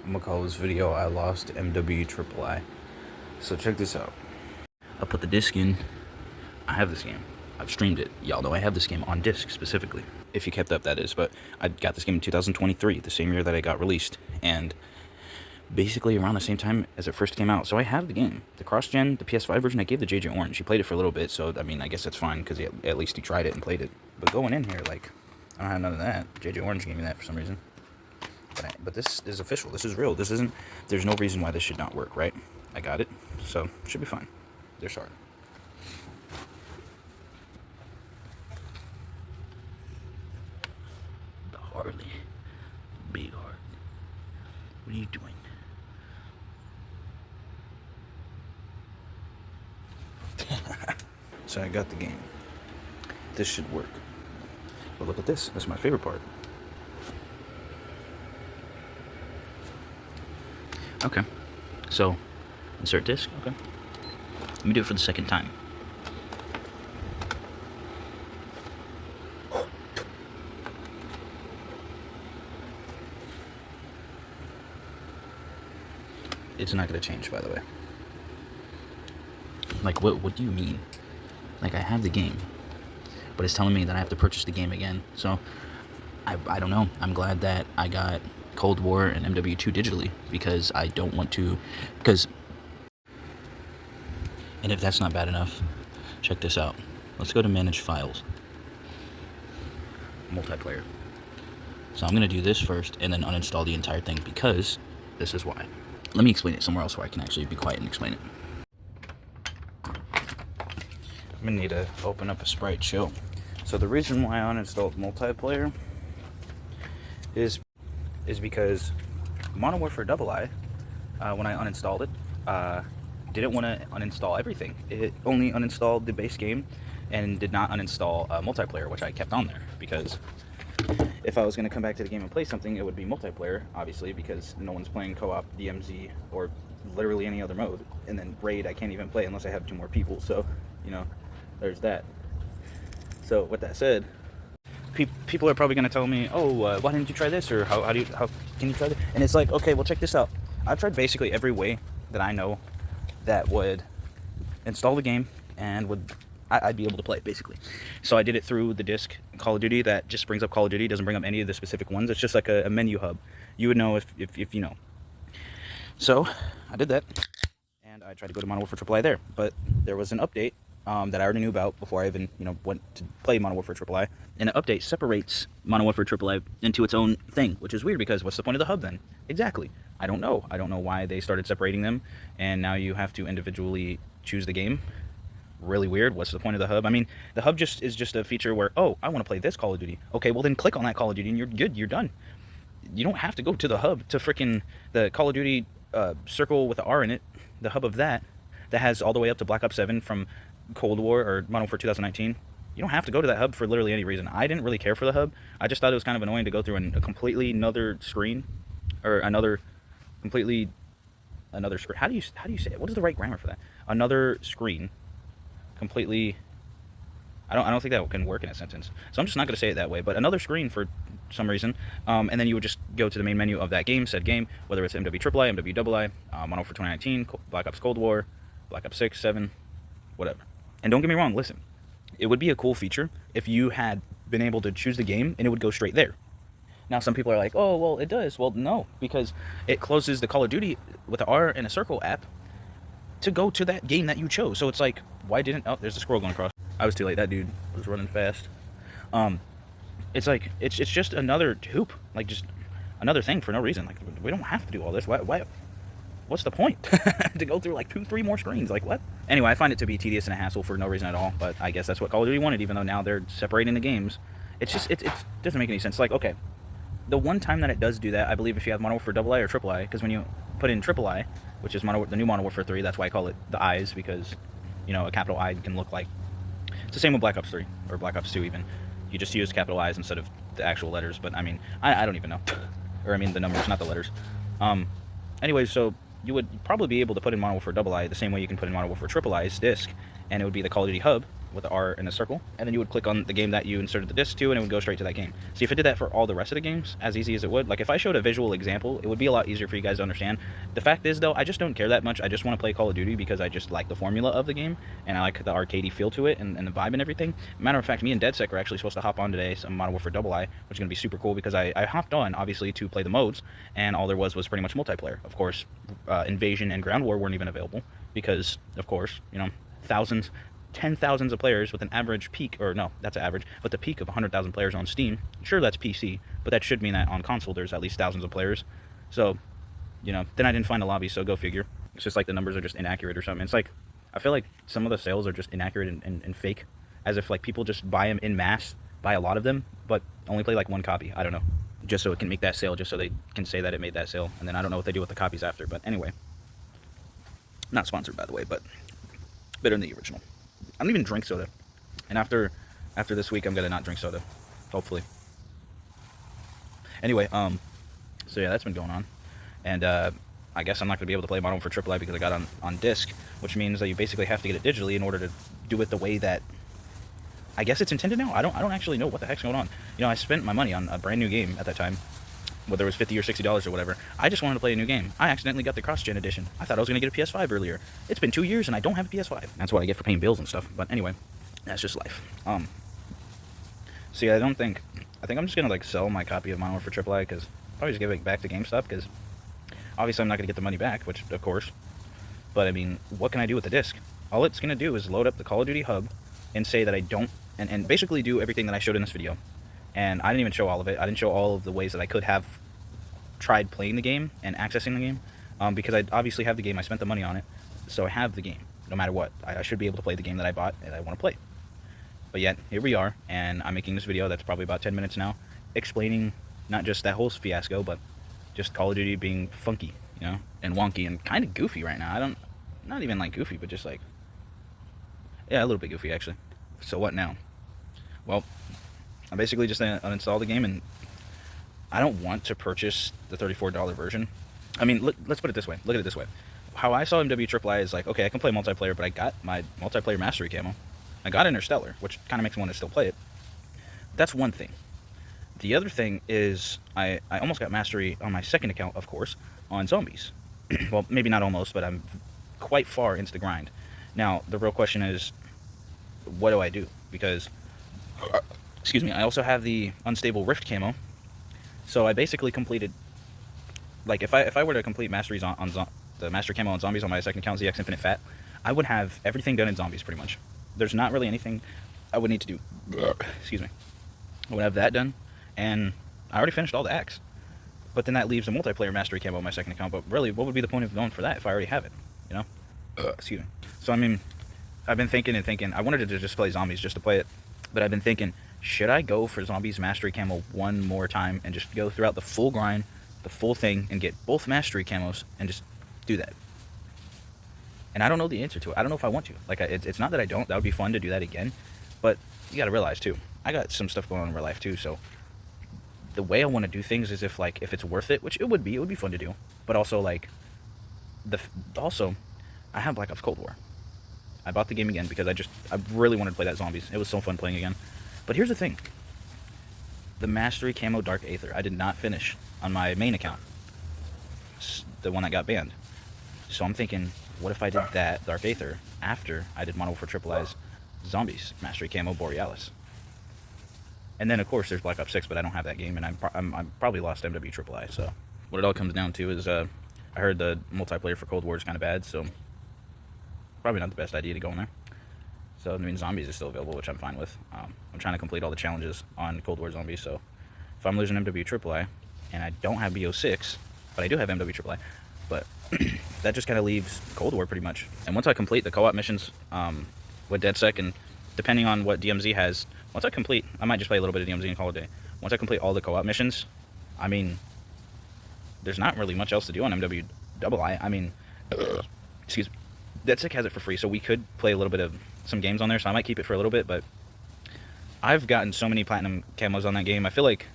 I'm gonna call this video I lost MWIII. So check this out. I put the disc in. I have this game. I've streamed it. Y'all know I have this game on disc specifically. If you kept up, that is. But I got this game in 2023, the same year that it got released. And basically around the same time as it first came out. So I have the game. The cross-gen, the PS5 version, I gave the JJ Orange. He played it for a little bit, so I mean, I guess that's fine, because at least he tried it and played it. But going in here, like, I don't have none of that. JJ Orange gave me that for some reason. But this is official. This is real. This isn't... There's no reason why this should not work, right? I got it. So, it should be fine. They're sorry. The Harley. Big heart. What are you doing? So I got the game. This should work. But look at this. That's my favorite part. Okay. So, insert disc. Okay. Let me do it for the second time. It's not going to change, by the way. Like, what do you mean? Like, I have the game, but it's telling me that I have to purchase the game again. So, I don't know. I'm glad that I got Cold War and MWII digitally, because I don't want to, and if that's not bad enough, check this out. Let's go to Manage Files. Multiplayer. So I'm going to do this first and then uninstall the entire thing, because this is why. Let me explain it somewhere else where I can actually be quiet and explain it. I'm going to need to open up a Sprite show. So the reason why I uninstalled multiplayer is because Modern Warfare II, when I uninstalled it, didn't want to uninstall everything. It only uninstalled the base game and did not uninstall multiplayer, which I kept on there, because if I was going to come back to the game and play something, it would be multiplayer, obviously, because no one's playing co-op, DMZ, or literally any other mode. And then raid, I can't even play unless I have 2 more people, so, you know, there's that. So, with that said, people are probably going to tell me, oh, why didn't you try this, or how can you try this? And it's like, okay, well, check this out. I've tried basically every way that I know that would install the game and I'd be able to play it, basically. So I did it through the disc Call of Duty that just brings up Call of Duty, doesn't bring up any of the specific ones. It's just like a menu hub. You would know if you know. So I did that, and I tried to go to Modern Warfare III there, but there was an update that I already knew about before I even, went to play Modern Warfare III, and an update separates Modern Warfare III into its own thing, which is weird, because what's the point of the hub then? Exactly. I don't know. I don't know why they started separating them, and now you have to individually choose the game. Really weird. What's the point of the hub? I mean, the hub is just a feature where, oh, I want to play this Call of Duty. Okay, well then click on that Call of Duty and you're good. You're done. You don't have to go to the hub to freaking the Call of Duty circle with the R in it, the hub of that has all the way up to Black Ops 7 from Cold War or Modern Warfare 2019. You don't have to go to that hub for literally any reason. I didn't really care for the hub. I just thought it was kind of annoying to go through a completely another screen, or another screen. How do you say it? What is the right grammar for that? Another screen. Completely. I don't think that can work in a sentence, so I'm just not going to say it that way, but another screen for some reason, and then you would just go to the main menu of that game, said game, whether it's MWIII, MWII, Modern Warfare 2019, Black Ops Cold War, Black Ops 6, 7, whatever. And don't get me wrong, listen, it would be a cool feature if you had been able to choose the game and it would go straight there. Now some people are like, oh, well, it does. Well, no, because it closes the Call of Duty with the R and a circle app to go to that game that you chose. So it's like, why didn't... Oh, there's a squirrel going across. I was too late. That dude was running fast. It's like, it's just another hoop. Like, just another thing for no reason. Like, we don't have to do all this. Why? What's the point? To go through, like, 2-3 more screens? Like, what? Anyway, I find it to be tedious and a hassle for no reason at all. But I guess that's what Call of Duty wanted, even though now they're separating the games. It's just, it doesn't make any sense. Like, okay, the one time that it does do that, I believe if you have Modern Warfare II or III, because when you put in III, which is the new Modern Warfare 3, that's why I call it the I's, because, a capital I can look like... It's the same with Black Ops 3, or Black Ops 2 even. You just use capital I's instead of the actual letters, but I mean, I don't even know. Or I mean the numbers, not the letters. Anyway, so you would probably be able to put in Modern Warfare II the same way you can put in Modern Warfare III's disc, and it would be the Call of Duty hub, with the R in a circle, and then you would click on the game that you inserted the disc to, and it would go straight to that game. See, if it did that for all the rest of the games, as easy as it would, like if I showed a visual example, it would be a lot easier for you guys to understand. The fact is, though, I just don't care that much. I just want to play Call of Duty because I just like the formula of the game, and I like the arcadey feel to it, and the vibe and everything. Matter of fact, me and DeadSec are actually supposed to hop on today some Modern Warfare II, which is going to be super cool because I hopped on, obviously, to play the modes, and all there was pretty much multiplayer. Of course, Invasion and Ground War weren't even available because, of course, you know, thousands, 10,000s of players with an average peak, or no, that's an average, but the peak of 100,000 players on Steam. Sure, that's PC, but that should mean that on console there's at least thousands of players. So, you know, then I didn't find a lobby, so go figure. It's just like the numbers are just inaccurate or something. It's like, I feel like some of the sales are just inaccurate and fake, as if like people just buy them in mass, buy a lot of them, but only play like one copy. I don't know. Just so it can make that sale, just so they can say that it made that sale, and then I don't know what they do with the copies after. But anyway, not sponsored, by the way, but better than the original. I don't even drink soda, and after this week, I'm gonna not drink soda, hopefully. Anyway, so yeah, that's been going on, and I guess I'm not gonna be able to play Modern Warfare III because I got on disc, which means that you basically have to get it digitally in order to do it the way that I guess it's intended now. I don't actually know what the heck's going on. You know, I spent my money on a brand new game at that time, whether it was $50 or $60 or whatever. I just wanted to play a new game. I accidentally got the cross-gen edition. I thought I was going to get a PS5 earlier. It's been 2 years and I don't have a PS5. That's what I get for paying bills and stuff. But anyway, that's just life. So yeah, I think I'm just going to like sell my copy of Modern Warfare III because probably just give it back to GameStop because obviously I'm not going to get the money back, which of course. But I mean, what can I do with the disc? All it's going to do is load up the Call of Duty hub and say that I don't, and basically do everything that I showed in this video. And I didn't even show all of it. I didn't show all of the ways that I could have tried playing the game and accessing the game, because I obviously have the game. I spent the money on it, so I have the game. No matter what, I should be able to play the game that I bought and I want to play. But yet, here we are, and I'm making this video that's probably about 10 minutes now, explaining not just that whole fiasco, but just Call of Duty being funky, you know, and wonky and kind of goofy right now. Not even like goofy, but just like, yeah, a little bit goofy actually. So what now? Well, I basically just uninstalled the game, and I don't want to purchase the $34 version. I mean, let's put it this way. Look at it this way. How I saw MWIII is like, okay, I can play multiplayer, but I got my multiplayer mastery camo. I got Interstellar, which kind of makes me want to still play it. That's one thing. The other thing is I almost got mastery on my second account, of course, on zombies. Well, maybe not almost, but I'm quite far into the grind. Now, the real question is, what do I do? Because, excuse me, I also have the unstable Rift camo. So I basically completed, like, if I were to complete masteries on the master camo on zombies on my second account, ZXinfinite Fat, I would have everything done in zombies, pretty much. There's not really anything I would need to do. Excuse me. I would have that done, and I already finished all the acts. But then that leaves a multiplayer mastery camo on my second account, but really, what would be the point of going for that if I already have it, you know? Excuse me. So, I mean, I've been thinking, I wanted to just play zombies just to play it, but I've been thinking, should I go for zombies mastery camo one more time and just go throughout the full grind, the full thing, and get both mastery camos and just do that? And I don't know the answer to it. I don't know if I want to. Like, it's not that I don't. That would be fun to do that again. But you got to realize, too, I got some stuff going on in real life, too. So the way I want to do things is if it's worth it, which it would be fun to do. But also, like, also, I have Black Ops Cold War. I bought the game again because I really wanted to play that zombies. It was so fun playing again. But here's the thing. The Mastery Camo Dark Aether, I did not finish on my main account. The one that got banned. So I'm thinking, what if I did that Dark Aether after I did Modern Warfare III's Zombies Mastery Camo Borealis? And then, of course, there's Black Ops 6, but I don't have that game, and I'm probably lost MWIII. So what it all comes down to is I heard the multiplayer for Cold War is kind of bad, so probably not the best idea to go in there. So, I mean, Zombies is still available, which I'm fine with. I'm trying to complete all the challenges on Cold War Zombies, so if I'm losing MWIII, and I don't have BO6, but I do have MWIII, but that just kind of leaves Cold War pretty much. And once I complete the co-op missions with DeadSec, and depending on what DMZ has, once I complete, I might just play a little bit of DMZ and call it a day. Once I complete all the co-op missions, I mean, there's not really much else to do on MWII. I mean, excuse me. DeadSec has it for free, so we could play a little bit of some games on there, so I might keep it for a little bit, but I've gotten so many platinum camos on that game. I feel like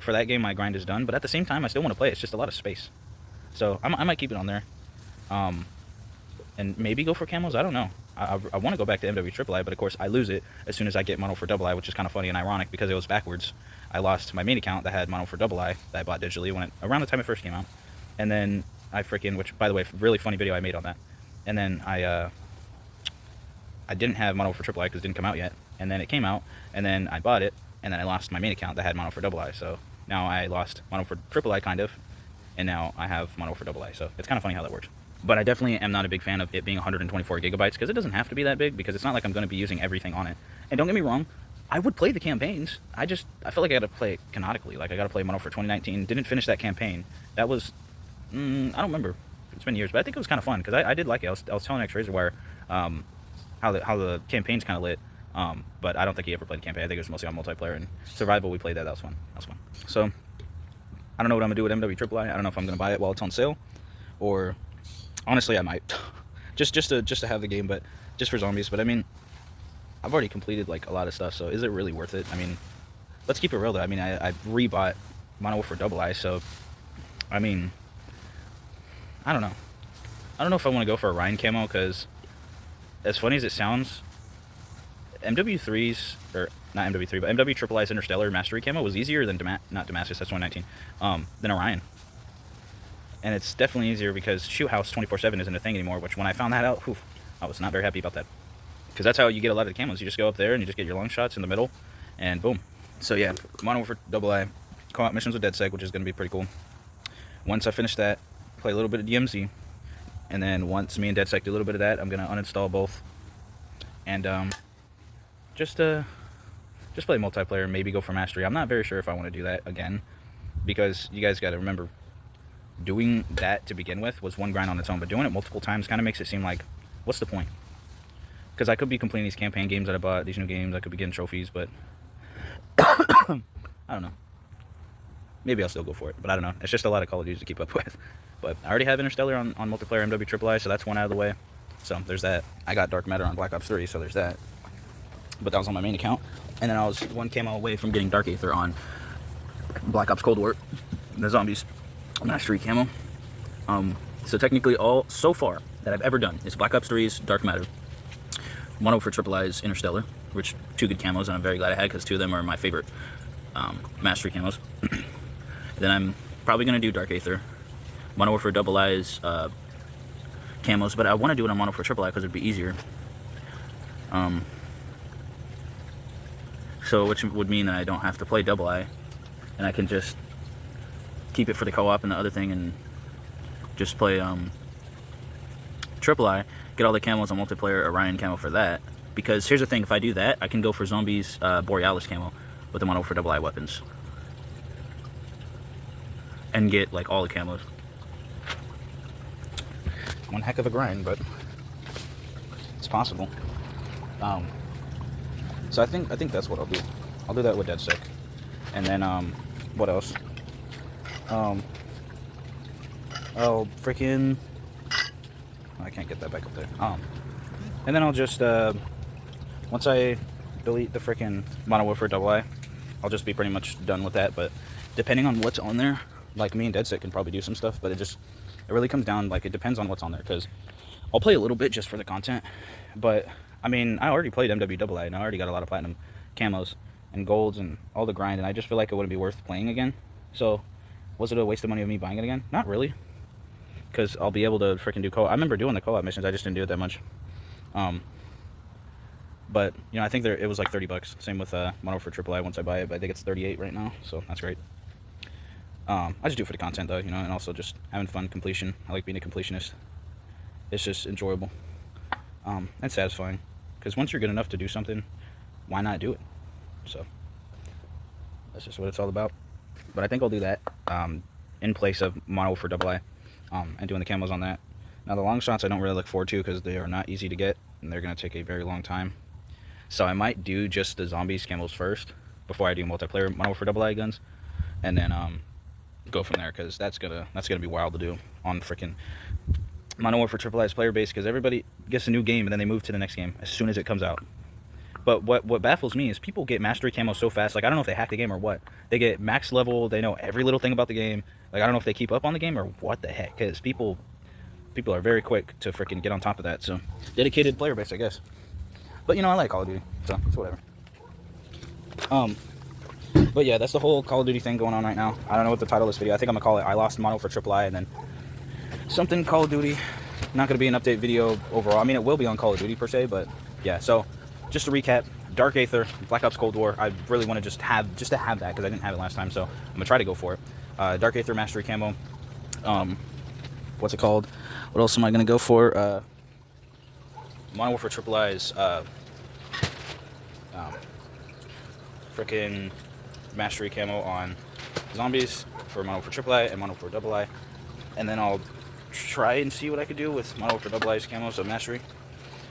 for that game my grind is done, but at the same time I still want to play. It's just a lot of space. So I might keep it on there. And maybe go for camos, I don't know. I want to go back to MWIII, but of course I lose it as soon as I get mono for II, which is kind of funny and ironic because it was backwards. I lost my main account that had mono for II that I bought digitally around the time it first came out, and then I freaking, which by the way, really funny video I made on that, and then I didn't have mono for III because it didn't come out yet, and then it came out, and then I bought it, and then I lost my main account that had mono for II, so now I lost mono for III kind of, and now I have mono for II, so it's kind of funny how that works. But I definitely am not a big fan of it being 124 gigabytes because it doesn't have to be that big because it's not like I'm going to be using everything on it. And don't get me wrong, I would play the campaigns. I feel like I got to play it canonically. Like I got to play mono for 2019. Didn't finish that campaign. That was, I don't remember. It's been years, but I think it was kind of fun because I did like it. I was telling Razorwire how the campaign's kind of lit. But I don't think he ever played the campaign. I think it was mostly on multiplayer and survival. We played that. That was fun. So I don't know what I'm gonna do with MWIII. I don't know if I'm gonna buy it while it's on sale, or honestly I might just to have the game, but just for zombies. But I mean, I've already completed like a lot of stuff, so is it really worth it? I mean, let's keep it real though. I mean, I rebought mono for II, so I mean, I don't know. I don't know if I want to go for a Ryan camo because, as funny as it sounds, MW3's, or not MW3, but MWIII's Interstellar Mastery camo was easier than not Damascus, that's 2019, than Orion. And it's definitely easier because Shoot House 24/7 isn't a thing anymore, which when I found that out, whew, I was not very happy about that. Because that's how you get a lot of the camos. You just go up there and you just get your long shots in the middle, and boom. So yeah, mono for II, co-op missions with DedSec, which is going to be pretty cool. Once I finish that, play a little bit of DMZ, and then once me and DedSec do a little bit of that, I'm going to uninstall both. And just play multiplayer, maybe go for mastery. I'm not very sure if I want to do that again, because you guys got to remember, doing that to begin with was one grind on its own, but doing it multiple times kind of makes it seem like, what's the point? Because I could be completing these campaign games that I bought, these new games, I could be getting trophies, but I don't know. Maybe I'll still go for it, but I don't know. It's just a lot of Call of Duty to keep up with. But I already have Interstellar on multiplayer MWIII, so that's one out of the way. So there's that. I got Dark Matter on Black Ops 3, so there's that. But that was on my main account. And then I was one camo away from getting Dark Aether on Black Ops Cold War, the Zombies Mastery camo. So technically all so far that I've ever done is Black Ops 3's Dark Matter, mono for III's Interstellar, which 2 good camos, and I'm very glad I had because 2 of them are my favorite Mastery camos. Then I'm probably going to do Dark Aether, mono for II's camos, but I want to do it on mono for III because it'd be easier. So which would mean that I don't have to play II, and I can just keep it for the co-op and the other thing, and just play III, get all the camos on multiplayer, Orion camo for that. Because here's the thing, if I do that, I can go for Zombies Borealis camo with the mono for II weapons, and get like all the camos. One heck of a grind, but it's possible. So I think that's what I'll do. I'll do that with DedSec, and then what else? Oh freaking! I can't get that back up there. And then I'll just once I delete the freaking mono for II, I'll just be pretty much done with that. But depending on what's on there, like me and DedSec can probably do some stuff, but it really comes down, like it depends on what's on there, because I'll play a little bit just for the content, but I mean, I already played MWII, and I already got a lot of platinum camos and golds and all the grind, and I just feel like it wouldn't be worth playing again. So, was it a waste of money of me buying it again? Not really, because I'll be able to freaking do co-op. I remember doing the co-op missions, I just didn't do it that much. But, you know, I think it was like 30 bucks. Same with mono for III once I buy it, but I think it's 38 right now, so that's great. I just do it for the content, though, you know, and also just having fun, completion. I like being a completionist. It's just enjoyable and satisfying, because once you're good enough to do something, why not do it? So that's just what it's all about. But I think I'll do that in place of mono for II, and doing the camos on that. Now the long shots I don't really look forward to because they are not easy to get, and they're going to take a very long time. So I might do just the zombies camos first before I do multiplayer mono for II guns, and then go from there, because that's gonna be wild to do on freaking mono for III's player base, because everybody gets a new game and then they move to the next game as soon as it comes out. But what baffles me is people get mastery camo so fast. Like, I don't know if they hack the game or what. They get max level, they know every little thing about the game. Like, I don't know if they keep up on the game or what the heck, because people people are very quick to freaking get on top of that. So dedicated player base, I guess. But you know, I like Call of Duty, so it's whatever. But yeah, that's the whole Call of Duty thing going on right now. I don't know what the title of this video. I think I'm gonna call it "I Lost Mono for MWII," and then something Call of Duty. Not gonna be an update video overall. I mean, it will be on Call of Duty per se, but yeah. So just to recap, Dark Aether, Black Ops Cold War. I really want to just to have that because I didn't have it last time, so I'm gonna try to go for it. Dark Aether Mastery Camo. What's it called? What else am I gonna go for? Modern Warfare MWII's freaking Mastery Camo on zombies for Modern Warfare MWII and Modern Warfare II, and then I'll try and see what I could do with Modern Warfare II's camos of Mastery,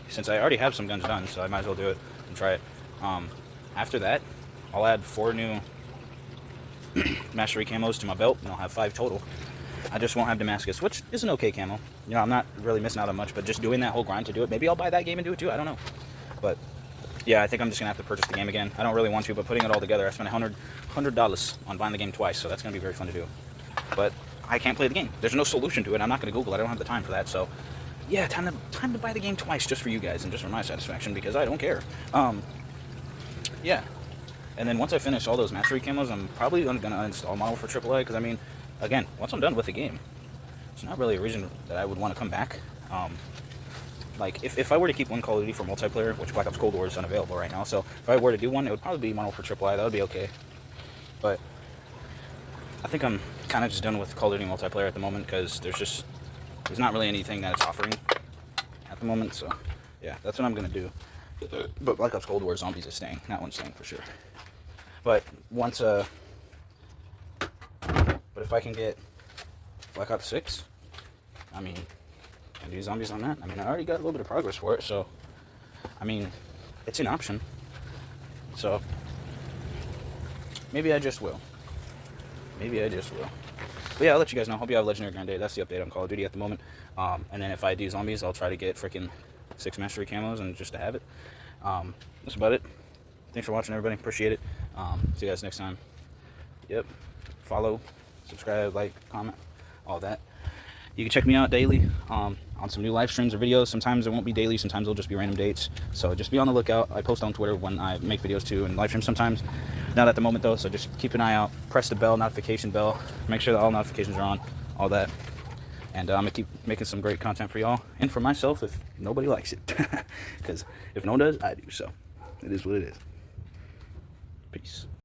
since I already have some guns done, so I might as well do it and try it. After that, I'll add 4 new Mastery camos to my belt, and I'll have 5 total. I just won't have Damascus, which is an okay camo. You know, I'm not really missing out on much, but just doing that whole grind to do it. Maybe I'll buy that game and do it too, I don't know. But yeah, I think I'm just gonna have to purchase the game again. I don't really want to, but putting it all together, I spent $100 on buying the game twice, so that's gonna be very fun to do. But I can't play the game. There's no solution to it. I'm not gonna Google it. I don't have the time for that. So yeah, time to buy the game twice just for you guys and just for my satisfaction, because I don't care. Yeah. And then once I finish all those Mastery camos, I'm probably gonna uninstall Model for MWII, because I mean, again, once I'm done with the game, it's not really a reason that I would want to come back. Like, if I were to keep one Call of Duty for multiplayer, which Black Ops Cold War is unavailable right now, so if I were to do one, it would probably be Model for MWII. That would be okay. But I think I'm kind of just done with Call of Duty multiplayer at the moment, because there's not really anything that it's offering at the moment. So yeah, that's what I'm gonna do. But Black Ops Cold War Zombies is staying. That one's staying for sure. But once but if I can get Black Ops 6, I mean, I do zombies on that. I mean, I already got a little bit of progress for it, so I mean, it's an option. So maybe I just will. Maybe I just will. But yeah, I'll let you guys know. Hope you have a legendary grand day. That's the update on Call of Duty at the moment. And then if I do zombies, I'll try to get freaking 6 Mastery camos and just to have it. That's about it. Thanks for watching, everybody. Appreciate it. See you guys next time. Yep. Follow, subscribe, like, comment, all that. You can check me out daily on some new live streams or videos. Sometimes it won't be daily. Sometimes it'll just be random dates. So just be on the lookout. I post on Twitter when I make videos too, and live stream sometimes. Not at the moment though, so just keep an eye out. Press the bell, notification bell. Make sure that all notifications are on, all that. And I'm gonna keep making some great content for y'all and for myself if nobody likes it. Because if no one does, I do. So it is what it is. Peace.